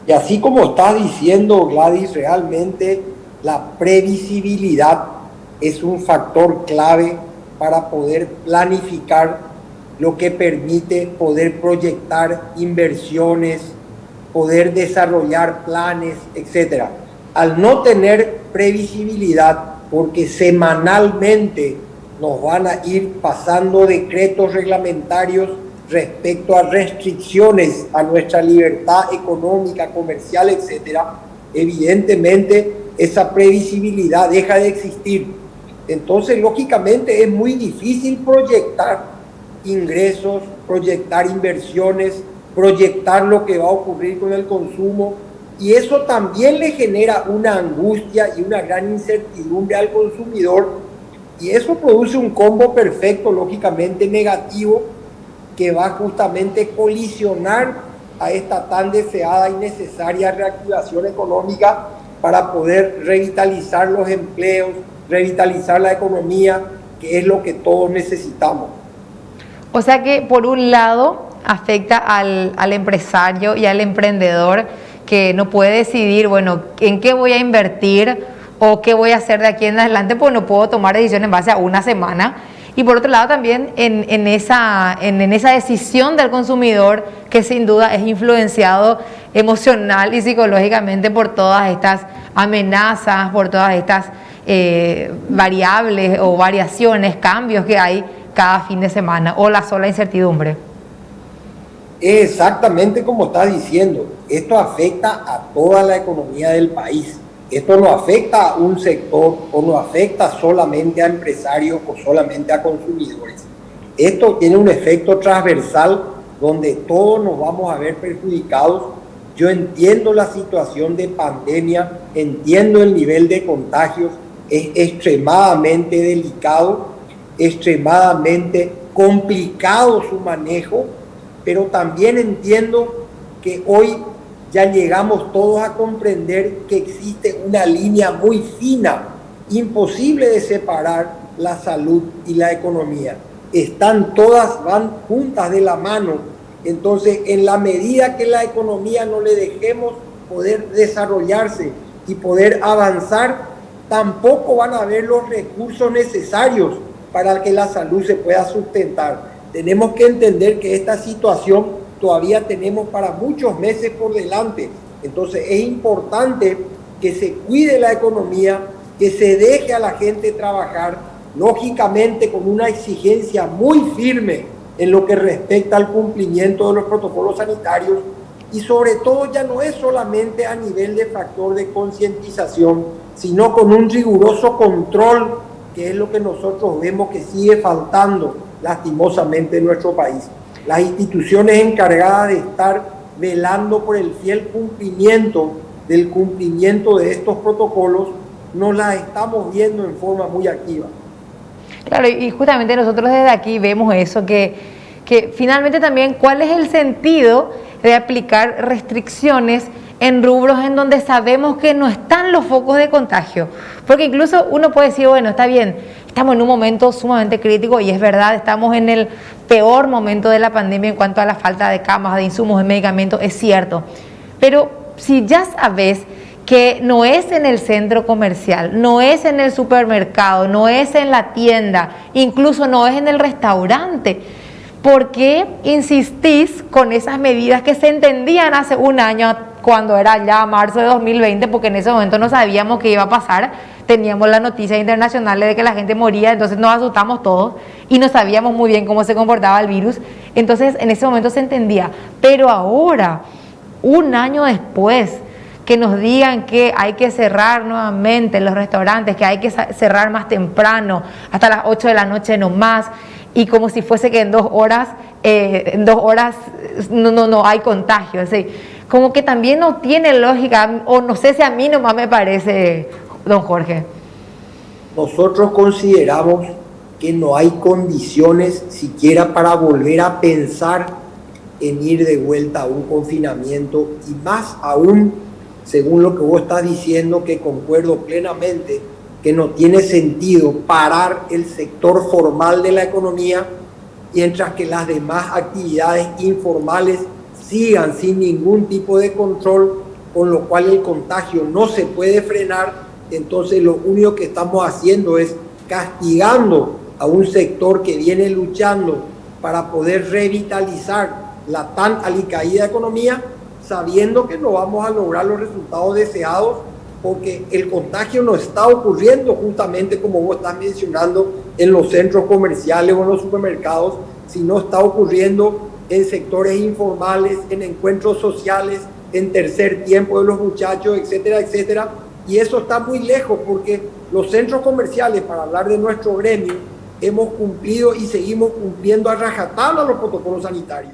Y así como estás diciendo, Gladys, realmente la previsibilidad es un factor clave para poder planificar, lo que permite poder proyectar inversiones, poder desarrollar planes, etcétera. Al no tener previsibilidad, porque semanalmente nos van a ir pasando decretos reglamentarios respecto a restricciones a nuestra libertad económica, comercial, etcétera, evidentemente esa previsibilidad deja de existir. Entonces, lógicamente, es muy difícil proyectar ingresos, proyectar inversiones, proyectar lo que va a ocurrir con el consumo, y eso también le genera una angustia y una gran incertidumbre al consumidor, y eso produce un combo perfecto, lógicamente negativo, que va justamente a colisionar a esta tan deseada y necesaria reactivación económica para poder revitalizar los empleos, revitalizar la economía, que es lo que todos necesitamos. O sea que por un lado afecta al empresario y al emprendedor, que no puede decidir, bueno, en qué voy a invertir o qué voy a hacer de aquí en adelante, pues no puedo tomar decisiones en base a una semana. Y por otro lado también en esa decisión del consumidor, que sin duda es influenciado emocional y psicológicamente por todas estas amenazas, por todas estas variables o variaciones, cambios que hay cada fin de semana, o la sola incertidumbre. Exactamente como estás diciendo, esto afecta a toda la economía del país. Esto no afecta a un sector o no afecta solamente a empresarios o solamente a consumidores. Esto tiene un efecto transversal donde todos nos vamos a ver perjudicados. Yo entiendo la situación de pandemia, entiendo el nivel de contagios, es extremadamente delicado, extremadamente complicado su manejo, pero también entiendo que hoy ya llegamos todos a comprender que existe una línea muy fina, imposible de separar la salud y la economía. Están todas, van juntas de la mano. Entonces, en la medida que la economía no le dejemos poder desarrollarse y poder avanzar, tampoco van a haber los recursos necesarios para que la salud se pueda sustentar. Tenemos que entender que esta situación todavía tenemos para muchos meses por delante. Entonces es importante que se cuide la economía, que se deje a la gente trabajar, lógicamente con una exigencia muy firme en lo que respecta al cumplimiento de los protocolos sanitarios, y sobre todo ya no es solamente a nivel de factor de concientización, sino con un riguroso control, que es lo que nosotros vemos que sigue faltando lastimosamente en nuestro país. Las instituciones encargadas de estar velando por el fiel cumplimiento de estos protocolos no las estamos viendo en forma muy activa. Claro, y justamente nosotros desde aquí vemos eso, que finalmente también cuál es el sentido de aplicar restricciones en rubros en donde sabemos que no están los focos de contagio. Porque incluso uno puede decir, bueno, está bien, estamos en un momento sumamente crítico, y es verdad, estamos en el peor momento de la pandemia en cuanto a la falta de camas, de insumos, de medicamentos, es cierto. Pero si ya sabes que no es en el centro comercial, no es en el supermercado, no es en la tienda, incluso no es en el restaurante, ¿por qué insistís con esas medidas que se entendían hace un año, cuando era ya marzo de 2020, porque en ese momento no sabíamos qué iba a pasar? Teníamos las noticias internacionales de que la gente moría, entonces nos asustamos todos y no sabíamos muy bien cómo se comportaba el virus. Entonces en ese momento se entendía, pero ahora, un año después, que nos digan que hay que cerrar nuevamente los restaurantes, que hay que cerrar más temprano, hasta las 8 de la noche no más, y como si fuese que en 2 horas no hay contagio. Así, como que también no tiene lógica, o no sé si a mí nomás me parece, don Jorge. Nosotros consideramos que no hay condiciones siquiera para volver a pensar en ir de vuelta a un confinamiento, y más aún, según lo que vos estás diciendo, que concuerdo plenamente, que no tiene sentido parar el sector formal de la economía, mientras que las demás actividades informales sigan sin ningún tipo de control, con lo cual el contagio no se puede frenar, entonces lo único que estamos haciendo es castigando a un sector que viene luchando para poder revitalizar la tan alicaída economía, sabiendo que no vamos a lograr los resultados deseados, porque el contagio no está ocurriendo justamente como vos estás mencionando en los centros comerciales o en los supermercados, sino está ocurriendo en sectores informales, en encuentros sociales, en tercer tiempo de los muchachos, etcétera, etcétera. Y eso está muy lejos, porque los centros comerciales, para hablar de nuestro gremio, hemos cumplido y seguimos cumpliendo a rajatabla los protocolos sanitarios.